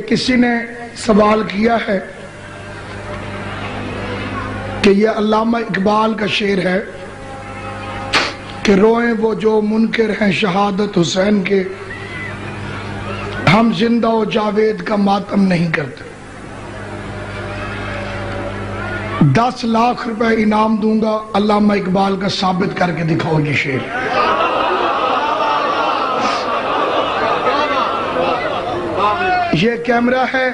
کسی نے سوال کیا ہے کہ یہ علامہ اقبال کا شعر ہے کہ روئیں وہ جو منکر ہیں شہادت حسین کے، ہم زندہ و جاوید کا ماتم نہیں کرتے۔ 10 لاکھ روپے انعام دوں گا، علامہ اقبال کا ثابت کر کے دکھاؤ یہ شعر۔ یہ کیمرہ ہے،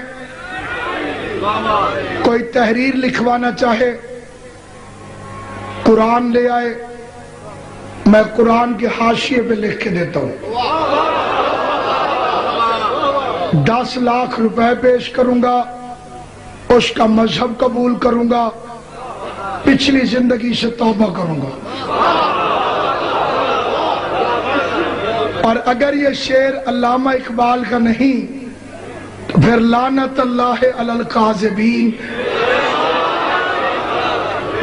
کوئی تحریر لکھوانا چاہے قرآن لے آئے، میں قرآن کے حاشیے پہ لکھ کے دیتا ہوں۔ 10 لاکھ روپے پیش کروں گا، اس کا مذہب قبول کروں گا، پچھلی زندگی سے توبہ کروں گا، اور اگر یہ شعر علامہ اقبال کا نہیں تو پھر لعنت اللہ علی الکاذبین،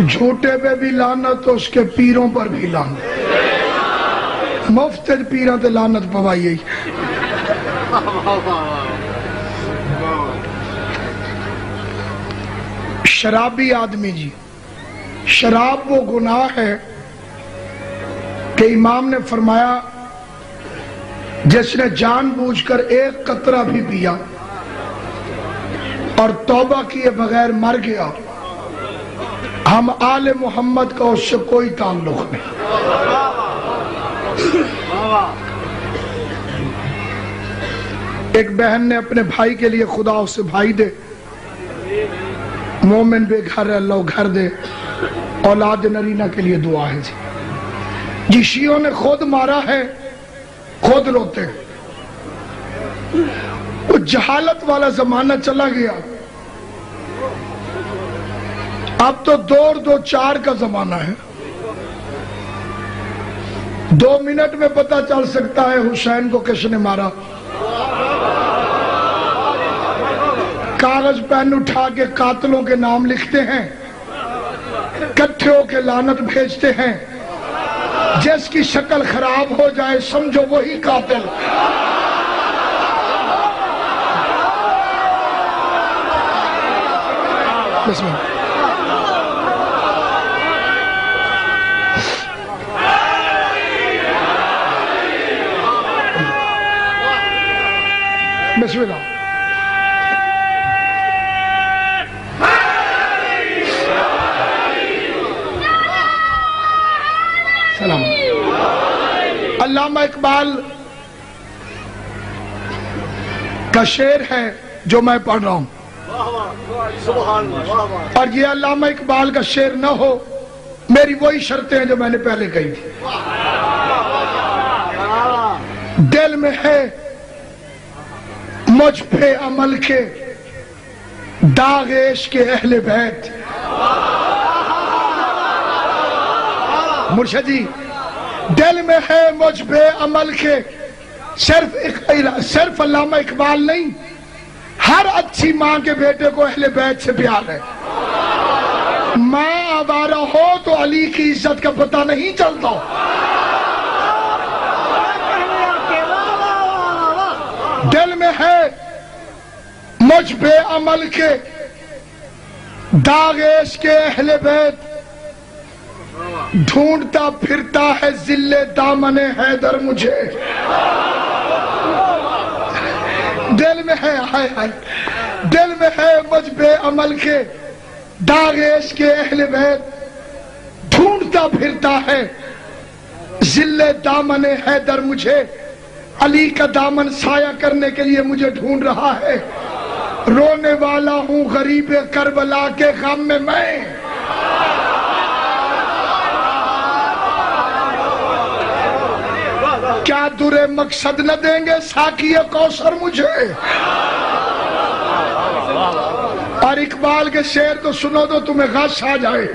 جھوٹے پہ بھی لعنت، اس کے پیروں پر بھی لعنت، مفت پیروں تے لعنت پوائی۔ شرابی آدمی جی، شراب وہ گناہ ہے کہ امام نے فرمایا جس نے جان بوجھ کر ایک قطرہ بھی پیا اور توبہ کیے بغیر مر گیا، ہم آل محمد کا اس سے کوئی تعلق نہیں۔ ایک بہن نے اپنے بھائی کے لیے خدا اسے بھائی دے، مومن بے گھر ہے اللہ گھر دے، اولاد نرینہ کے لیے دعا ہے جی۔ شیعوں نے خود مارا ہے، خود روتے ہیں، وہ جہالت والا زمانہ چلا گیا، اب تو 2 اور 2 4 کا زمانہ ہے۔ 2 منٹ میں پتہ چل سکتا ہے حسین کو کس نے مارا۔ کاغذ پین اٹھا کے قاتلوں کے نام لکھتے ہیں، کٹھے ہو کے لعنت بھیجتے ہیں، جس کی شکل خراب ہو جائے سمجھو وہی قاتل۔ بسم اللہ۔ بسم اللہ۔ سلام۔ علامہ اقبال کا شعر ہے جو میں پڑھ رہا ہوں، اور یہ علامہ اقبال کا شعر نہ ہو، میری وہی شرطیں ہیں جو میں نے پہلے کہی تھی۔ دل میں ہے مجھ پہ عمل کے داغ عشق کے اہل بیت۔ مرشد جی، دل میں ہے مجھ پہ عمل کے، صرف علامہ اقبال نہیں، ہر اچھی ماں کے بیٹے کو اہل بیت سے پیار ہے۔ ماں آوارہ ہو تو علی کی عزت کا پتہ نہیں چلتا۔ دل میں ہے مجھ پہ عمل کے داغ عشق کے اہل بیت، ڈھونڈتا پھرتا ہے ذل دامن حیدر مجھے۔ دل میں ہے دل میں ہے مجھ پہ عمل کے داغ عشق کے اہل بیت، ڈھونڈتا پھرتا ہے ذل دامن حیدر مجھے۔ علی کا دامن سایہ کرنے کے لیے مجھے ڈھونڈ رہا ہے، رونے والا ہوں غریب کربلا کے غم میں میں۔ کیا درے مقصد نہ دیں گے ساقی کوثر مجھے؟ اور اقبال کے شعر تو سنو تو تمہیں غش آ جائے۔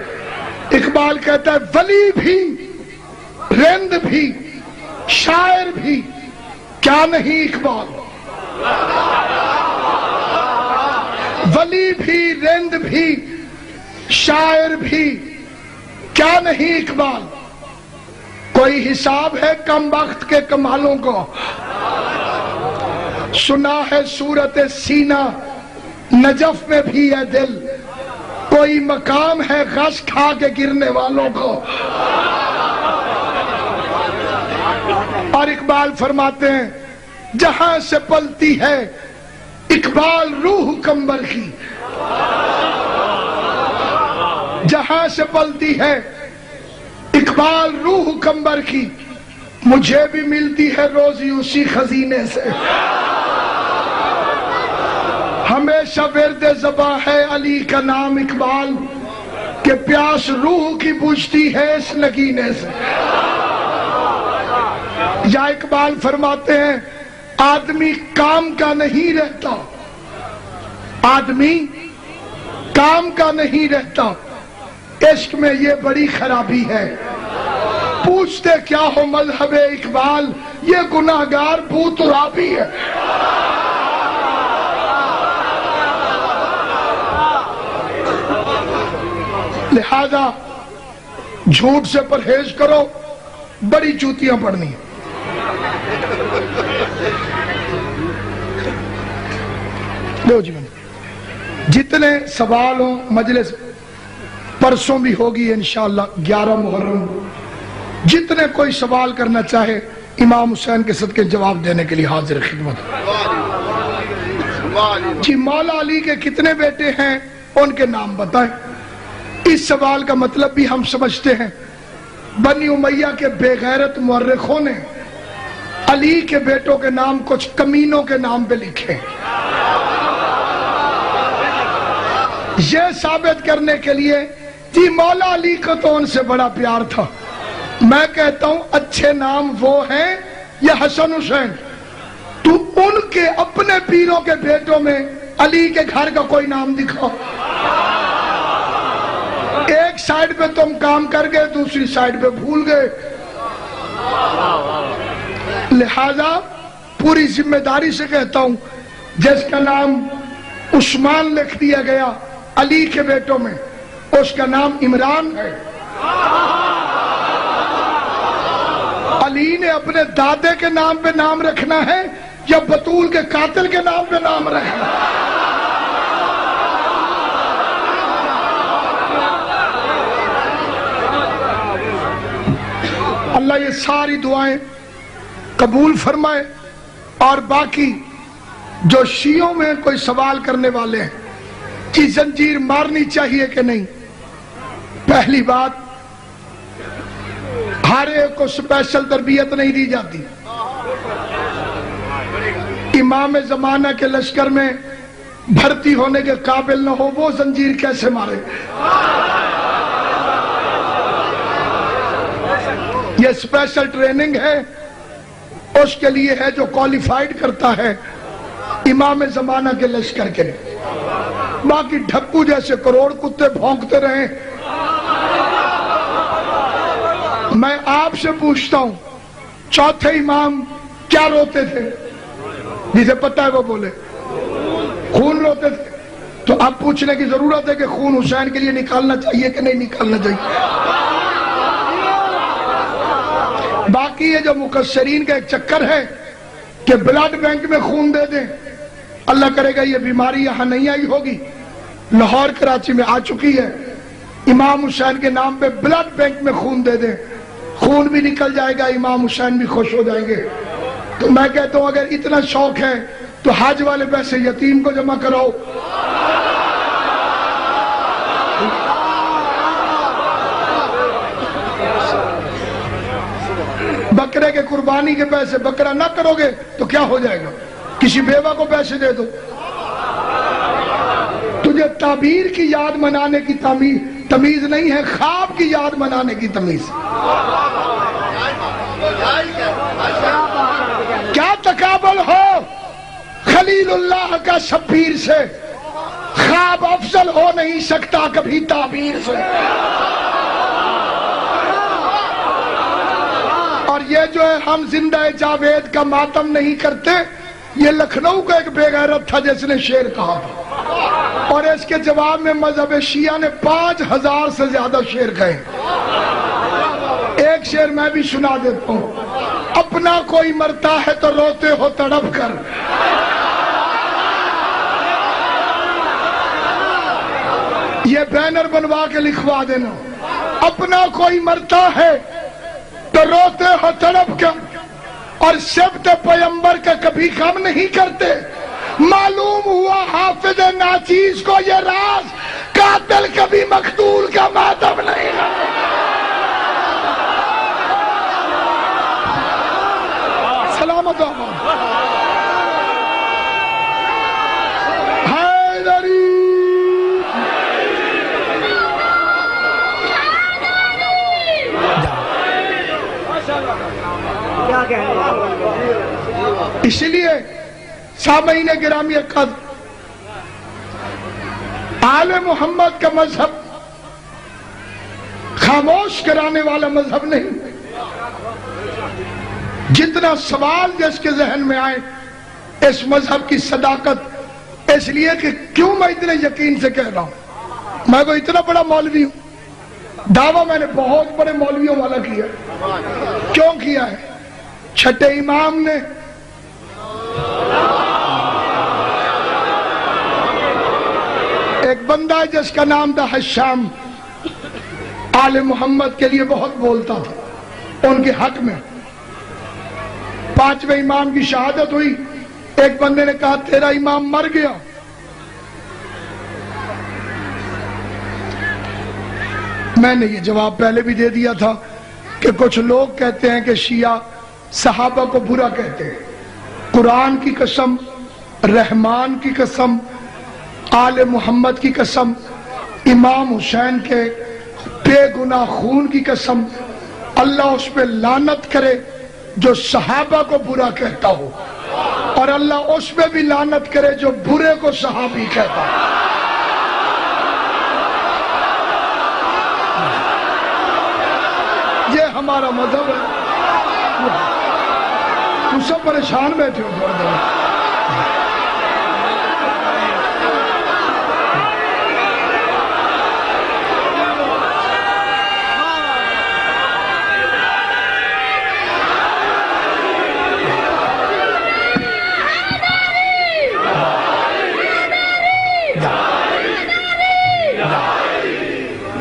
اقبال کہتا ہے ولی بھی، رند بھی، شاعر بھی، کیا نہیں اقبال؟ ولی بھی، رند بھی، شاعر بھی، کیا نہیں اقبال؟ کوئی حساب ہے کم بخت کے کمالوں کو؟ سنا ہے صورت سینہ نجف میں بھی ہے دل، کوئی مقام ہے غش کھا کے گرنے والوں کو۔ اور اقبال فرماتے ہیں جہاں سے پلتی ہے اقبال روح کمبر کی، جہاں سے پلتی ہے اقبال روح کمبر کی، مجھے بھی ملتی ہے روزی اسی خزینے سے۔ ہمیشہ ورد زباں ہے علی کا نام اقبال، کہ پیاس روح کی بجھتی ہے اس نگینے سے۔ یا اقبال فرماتے ہیں آدمی کام کا نہیں رہتا، آدمی کام کا نہیں رہتا، عشق میں یہ بڑی خرابی ہے۔ پوچھتے کیا ہو مذہب اقبال، یہ گناہگار بو ترابی ہے۔ لہذا جھوٹ سے پرہیز کرو، بڑی جوتیاں پڑنی ہیں۔ لو جی جتنے سوال ہوں مجلس پرسوں بھی ہوگی انشاءاللہ 11 محرم، جتنے کوئی سوال کرنا چاہے امام حسین کے صدقے جواب دینے کے لیے حاضر خدمت۔ جی مولا علی کے کتنے بیٹے ہیں ان کے نام بتائیں۔ اس سوال کا مطلب بھی ہم سمجھتے ہیں، بنی امیہ کے بے غیرت مورخوں نے علی کے بیٹوں کے نام کچھ کمینوں کے نام پہ لکھے، یہ ثابت کرنے کے لیے کہ مولا علی کو تو ان سے بڑا پیار تھا۔ میں کہتا ہوں اچھے نام وہ ہیں یا حسن حسین؟ تو ان کے اپنے پیروں کے بیٹوں میں علی کے گھر کا کوئی نام دکھاؤ۔ ایک سائیڈ پہ تم کام کر گئے، دوسری سائیڈ پہ بھول گئے۔ لہذا پوری ذمہ داری سے کہتا ہوں جس کا نام عثمان لکھ دیا گیا علی کے بیٹوں میں، اس کا نام عمران ہے۔ علی نے اپنے دادے کے نام پہ نام رکھنا ہے یا بطول کے قاتل کے نام پہ نام رکھنا ہے؟ اللہ یہ ساری دعائیں قبول فرمائے۔ اور باقی جو شیعوں میں کوئی سوال کرنے والے ہیں کہ زنجیر مارنی چاہیے کہ نہیں، پہلی بات ہر ایک کو سپیشل تربیت نہیں دی جاتی۔ امام زمانہ کے لشکر میں بھرتی ہونے کے قابل نہ ہو وہ زنجیر کیسے مارے؟ یہ سپیشل ٹریننگ ہے، اس کے لیے ہے جو کوالیفائیڈ کرتا ہے امام زمانہ کے لشکر کے لیے۔ باقی ڈھکو جیسے کروڑ کتے بھونکتے رہیں۔ میں آپ سے پوچھتا ہوں چوتھے امام کیا روتے تھے؟ جسے پتہ ہے وہ بولے خون روتے تھے۔ تو اب پوچھنے کی ضرورت ہے کہ خون حسین کے لیے نکالنا چاہیے کہ نہیں نکالنا چاہیے۔ باقی یہ جو مقصرین کا ایک چکر ہے کہ بلڈ بینک میں خون دے دیں، اللہ کرے گا یہ بیماری یہاں نہیں آئی ہوگی، لاہور کراچی میں آ چکی ہے۔ امام حسین کے نام پہ بلڈ بینک میں خون دے دیں، خون بھی نکل جائے گا، امام حسین بھی خوش ہو جائیں گے۔ تو میں کہتا ہوں اگر اتنا شوق ہے تو حج والے پیسے یتیم کو جمع کراؤ۔ بکرے کے قربانی کے پیسے بکرا نہ کرو گے تو کیا ہو جائے گا؟ کسی بیوہ کو پیسے دے دو۔ تجھے تعبیر کی یاد منانے کی تمیز نہیں ہے، خواب کی یاد منانے کی تمیز۔ کیا تقابل ہو خلیل اللہ کا شبیر سے، خواب افضل ہو نہیں سکتا کبھی تعبیر سے۔ اور یہ جو ہے ہم زندہ جاوید کا ماتم نہیں کرتے، یہ لکھنؤ کا ایک بے غیرت تھا جس نے شعر کہا تھا، اور اس کے جواب میں مذہب شیعہ نے 5000 سے زیادہ شعر کہے۔ ایک شعر میں بھی سنا دیتا ہوں، اپنا کوئی مرتا ہے تو روتے ہو تڑپ کر، یہ بینر بنوا کے لکھوا دینا، اپنا کوئی مرتا ہے تو روتے ہو تڑپ کر، اور شبت پیغمبر کا کبھی کم نہیں کرتے۔ معلوم ہوا حافظ ناچیز کو یہ راز، قاتل کبھی مقتول کا ماتم نہیں کرتا۔ سلامت آباد حیدری۔ اس لیے سامعین گرامی قدر، آل محمد کا مذہب خاموش کرانے والا مذہب نہیں، جتنا سوال جس کے ذہن میں آئے اس مذہب کی صداقت، اس لیے کہ کیوں میں اتنے یقین سے کہہ رہا ہوں، میں کوئی اتنا بڑا مولوی ہوں، دعویٰ میں نے بہت بڑے مولویوں والا کیا۔ کیوں کیا ہے؟ چھٹے امام نے ایک بندہ ہے جس کا نام تھا حشام، آل محمد کے لیے بہت بولتا تھا ان کے حق میں۔ پانچویں امام کی شہادت ہوئی، ایک بندے نے کہا تیرا امام مر گیا۔ میں نے یہ جواب پہلے بھی دے دیا تھا کہ کچھ لوگ کہتے ہیں کہ شیعہ صحابہ کو برا کہتے ہیں۔ قرآن کی قسم، رحمان کی قسم، آل محمد کی قسم، امام حسین کے بے گناہ خون کی قسم، اللہ اس پہ لعنت کرے جو صحابہ کو برا کہتا ہو، اور اللہ اس پہ بھی لعنت کرے جو برے کو صحابی کہتا ہو۔ یہ ہمارا مذہب ہے۔ تم سب پریشان بیٹھے ہو تھوڑا دیر۔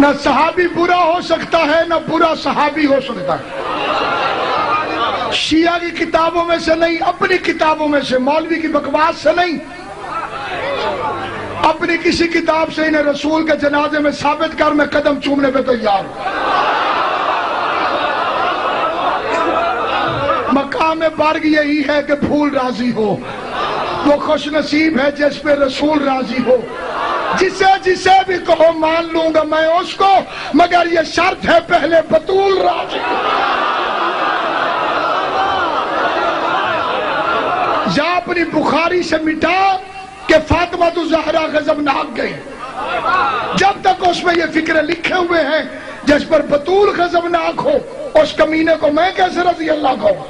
نہ صحابی برا ہو سکتا ہے، نہ برا صحابی ہو سکتا ہے۔ شیعہ کی کتابوں میں سے نہیں، اپنی کتابوں میں سے، مولوی کی بکواس سے نہیں، اپنی کسی کتاب سے انہیں رسول کے جنازے میں ثابت کر، میں قدم چومنے پہ تیار ہوں۔ مقام برگ یہی ہے کہ پھول راضی ہو، وہ خوش نصیب ہے جس پہ رسول راضی ہو۔ جسے بھی کہو مان لوں گا میں اس کو، مگر یہ شرط ہے پہلے بطول راضی ہو۔ یا اپنی بخاری سے مٹا کہ فاطمہ تو زہرا غضبناک گئی، جب تک اس میں یہ فکرے لکھے ہوئے ہیں جس پر بطول غضبناک ہو، اس کمینے کو میں کیسے رضی اللہ کہوں؟